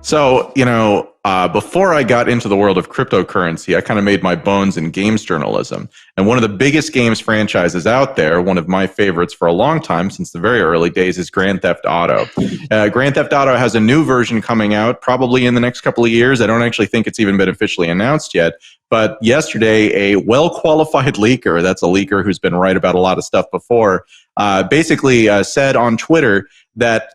So, before I got into the world of cryptocurrency, I kind of made my bones in games journalism. And one of the biggest games franchises out there, one of my favorites for a long time, since the very early days, is Grand Theft Auto. Grand Theft Auto has a new version coming out probably in the next couple of years. I don't actually think it's even been officially announced yet. But yesterday, a well-qualified leaker, that's a leaker who's been right about a lot of stuff before, basically said on Twitter that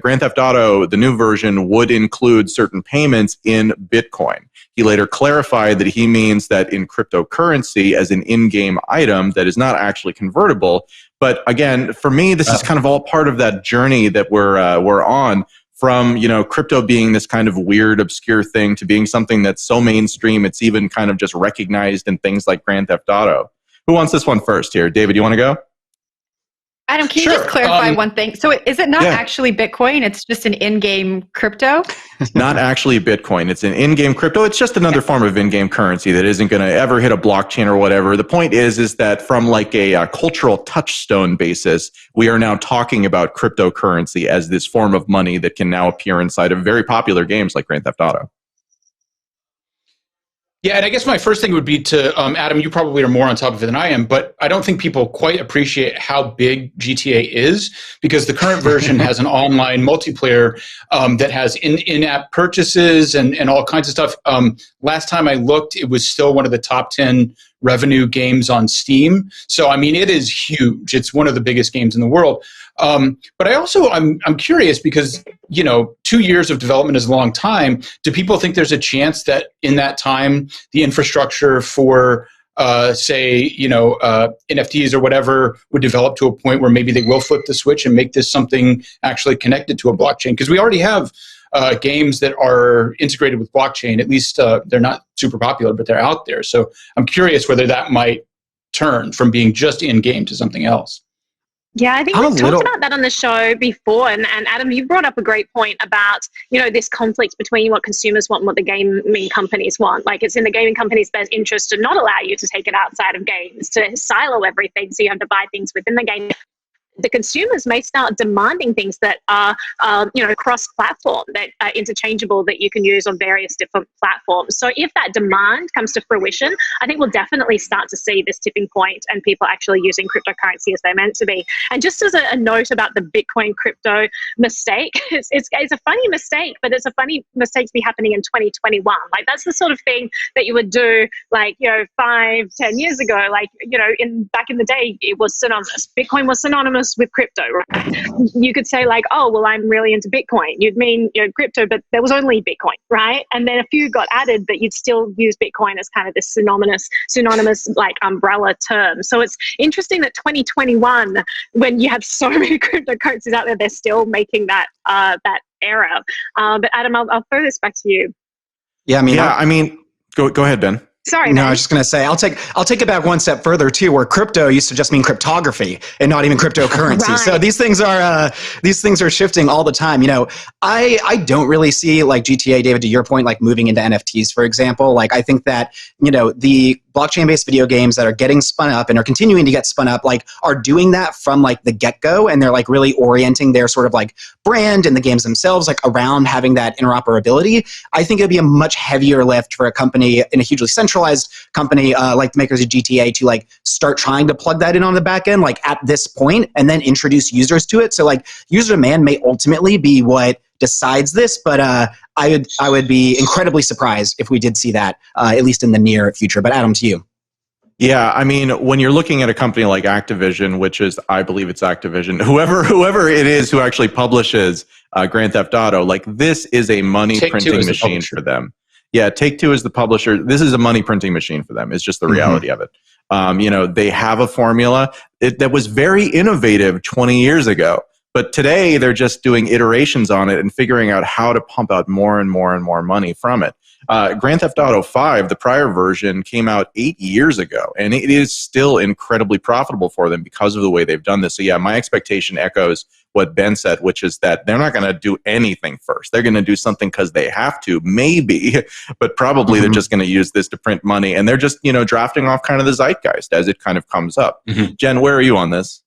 Grand Theft Auto, the new version, would include certain payments in Bitcoin. He later clarified that he means that in cryptocurrency as an in-game item that is not actually convertible. But again, for me, this is kind of all part of that journey that we're on. From, crypto being this kind of weird, obscure thing to being something that's so mainstream, it's even kind of just recognized in things like Grand Theft Auto. Who wants this one first here? David, you want to go? Adam, can you just clarify one thing? So is it not actually Bitcoin? It's just an in-game crypto? Not actually Bitcoin. It's an in-game crypto. It's just another form of in-game currency that isn't going to ever hit a blockchain or whatever. The point is that from like a cultural touchstone basis, we are now talking about cryptocurrency as this form of money that can now appear inside of very popular games like Grand Theft Auto. Yeah, and I guess my first thing would be to, Adam, you probably are more on top of it than I am, but I don't think people quite appreciate how big GTA is, because the current version has an online multiplayer that has in-app purchases and all kinds of stuff. Last time I looked, it was still one of the top 10 revenue games on Steam. So, I mean, it is huge. It's one of the biggest games in the world. But I'm curious because, 2 years of development is a long time. Do people think there's a chance that in that time, the infrastructure for, NFTs or whatever would develop to a point where maybe they will flip the switch and make this something actually connected to a blockchain? Because we already have games that are integrated with blockchain. At least they're not super popular, but they're out there. So I'm curious whether that might turn from being just in-game to something else. Yeah, I think we've talked about that on the show before. And Adam, you brought up a great point about, this conflict between what consumers want and what the gaming companies want. Like, it's in the gaming companies' best interest to not allow you to take it outside of games, to silo everything so you have to buy things within the game. The consumers may start demanding things that are, cross-platform, that are interchangeable, that you can use on various different platforms. So if that demand comes to fruition, I think we'll definitely start to see this tipping point and people actually using cryptocurrency as they're meant to be. And just as a note about the Bitcoin crypto mistake, it's a funny mistake, but it's a funny mistake to be happening in 2021. Like, that's the sort of thing that you would do, 5-10 years ago. Back in the day, it was synonymous. Bitcoin was synonymous with crypto, right? You could say I'm really into Bitcoin. You'd mean, crypto, but there was only Bitcoin, right? And then a few got added, but you'd still use Bitcoin as kind of this synonymous umbrella term. So it's interesting that 2021, when you have so many cryptocurrencies out there, they're still making that error. But Adam, I'll throw this back to you. Yeah, go ahead, Ben. Sorry, no, I was just going to say, I'll take it back one step further too, where crypto used to just mean cryptography and not even cryptocurrency. Right. So these things are shifting all the time. I don't really see GTA, David, to your point, moving into NFTs, for example. I think that the blockchain-based video games that are getting spun up and are continuing to get spun up, are doing that from the get-go, and they're really orienting their sort of brand and the games themselves around having that interoperability. I think it'd be a much heavier lift for a company in a hugely centralized company like the makers of GTA to start trying to plug that in on the back end at this point, and then introduce users to it. So user demand may ultimately be what decides this, but I would be incredibly surprised if we did see that at least in the near future. But Adam, to you. Yeah, when you're looking at a company like Activision, which is, I believe it's Activision, whoever it is who actually publishes Grand Theft Auto, this is a money printing machine for them. Yeah, Take-Two is the publisher. This is a money printing machine for them. It's just the reality of it. They have a formula that was very innovative 20 years ago. But today, they're just doing iterations on it and figuring out how to pump out more and more and more money from it. Grand Theft Auto 5, the prior version, came out 8 years ago, and it is still incredibly profitable for them because of the way they've done this. So yeah, my expectation echoes what Ben said, which is that they're not going to do anything first. They're going to do something because they have to, maybe, but probably they're just going to use this to print money, and they're just, drafting off kind of the zeitgeist as it kind of comes up. Jen, where are you on this?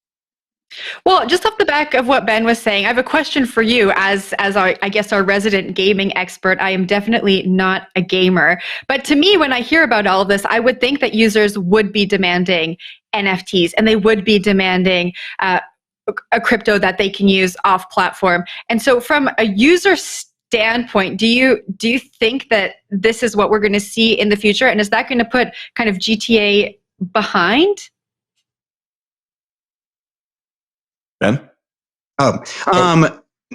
Well, just off the back of what Ben was saying, I have a question for you as our, I guess, our resident gaming expert. I am definitely not a gamer. But to me, when I hear about all of this, I would think that users would be demanding NFTs and they would be demanding a crypto that they can use off platform. And so from a user standpoint, do you think that this is what we're going to see in the future? And is that going to put kind of GTA behind? Ben?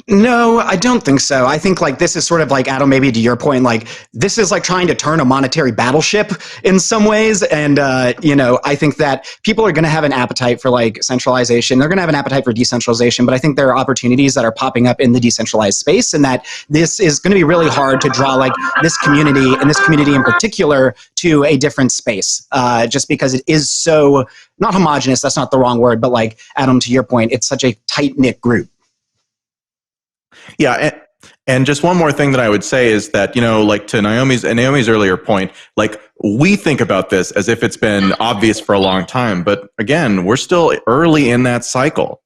No, I don't think so. I think like this is sort of like, Adam, maybe to your point, like this is like trying to turn a monetary battleship in some ways. And, I think that people are going to have an appetite for like centralization. They're going to have an appetite for decentralization, but I think there are opportunities that are popping up in the decentralized space, and that this is going to be really hard to draw like this community and this community in particular to a different space, just because it is so not homogenous. That's not the wrong word, but like Adam, to your point, it's such a tight-knit group. Yeah, and just one more thing that I would say is that, like to Naomi's earlier point, like we think about this as if it's been obvious for a long time, but again, we're still early in that cycle.